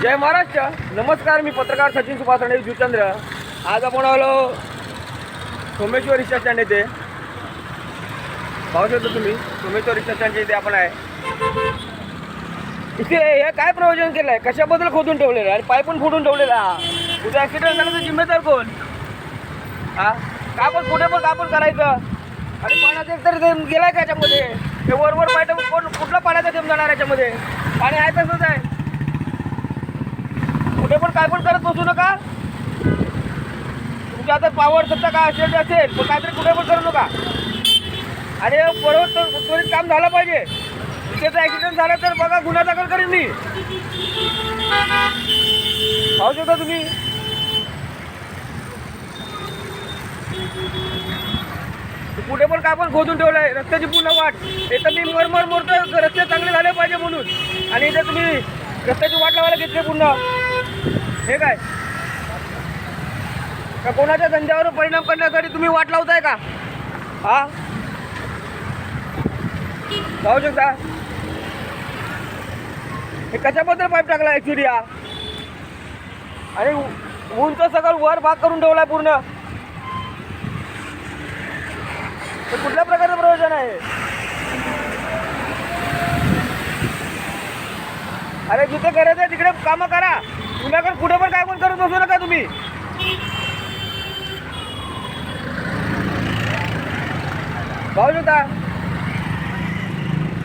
जय महाराष्ट्र. नमस्कार, मी पत्रकार सचिन सुभाष राणे जुचंद्र. आज आपण आलो सोमेश्वर रिक्षा स्टँड येथे. पाहू शकता तुम्ही सोमेश्वर रिक्षा स्टँडच्या इथे आपण आहे. इथे हे काय प्रयोजन केलं आहे, कशाबद्दल खोदून ठेवलेलं आहे आणि पाईप पण फोडून ठेवलेला आहे. उद्या ॲक्सिडेंट झाला तर जिम्मेदार कोण? का पण कुठे पण का पण करायचं आणि पाण्याचा एक तरी गेलाय का याच्यामध्ये? हे वरवर पाहिजे कोण कुठला पाण्याचा थेंब जाणार याच्यामध्ये? पाणी आहे तसंच आहे. कुठे पण काय पण करत बसू नका. तुमच्या आता पावर सत्ता काय असेल पण काहीतरी कुठे पण करू नका. आणि बरोबर त्वरित काम झालं पाहिजे. त्याचा ॲक्सिडेंट झाला तर बघा गुन्हा दाखल करेन मी. पाहू शकता तुम्ही. कुठे पण काय पण खोदून ठेवलं आहे. रस्त्याची पूर्ण वाट. इथं मी मोरतो रस्ते चांगले झाले पाहिजे म्हणून, आणि इथे तुम्ही रस्त्याची वाट लावायला घेतली पूर्ण. हे काय का कोणाच्या धंद्यावर परिणाम करण्यासाठी तुम्ही वाट लावताय का? पाहू शकता हे कशाबद्दल पाईप टाकला ॲक्च्युली हा. आणि उंच सगळं वर भाग करून ठेवलाय पूर्ण. कुठल्या प्रकारचं प्रयोजन आहे? अरे जिथे करायचं आहे तिकडे कामं करा. तुमच्याकडे कुठे पण काय पण करत बसू नका तुम्ही. पाहू शकता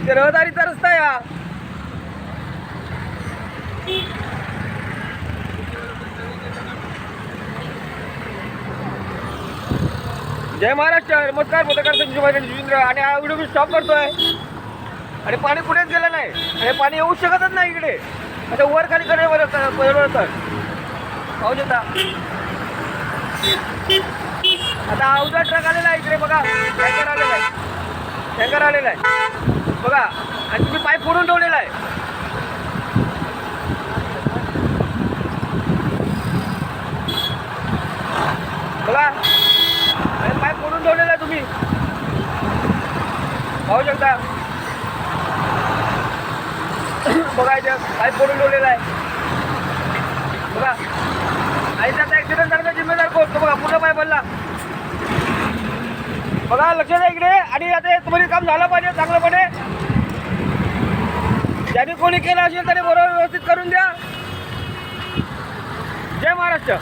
ते रहदारीचा रस्ता आहे हा. जय महाराष्ट्र. नमस्कार, पत्रकार सचिन सुभाष राणे जुचंद्र. आणि हा व्हिडिओ मी स्टॉप करतोय. आणि पाणी कुठेच गेलं नाही. हे पाणी येऊ शकतच नाही इकडे. आता वर खाली कडे तर पाहू शकता. आता अवजा ट्रक आलेला आहे इकडे बघा. टँकर आलेला आहे बघा. आणि तुम्ही पाईप फोडून ठेवलेला आहे. बघा पाईप फोडून ठेवलेला आहे तुम्ही. पाहू शकता. बघा इथे पाईप फोडून ठेवलेला आहे बघा. आणि त्याचा ॲक्सिडेंट झाला जिम्मेदार कोण? तो बघा पूर्ण पाईप बनला बघा. लक्ष द्या इकडे. आणि आता तुम्हाला काम झालं पाहिजे चांगलंपणे. ज्यांनी कोणी केलं असेल त्याने बरोबर व्यवस्थित करून द्या. जय महाराष्ट्र.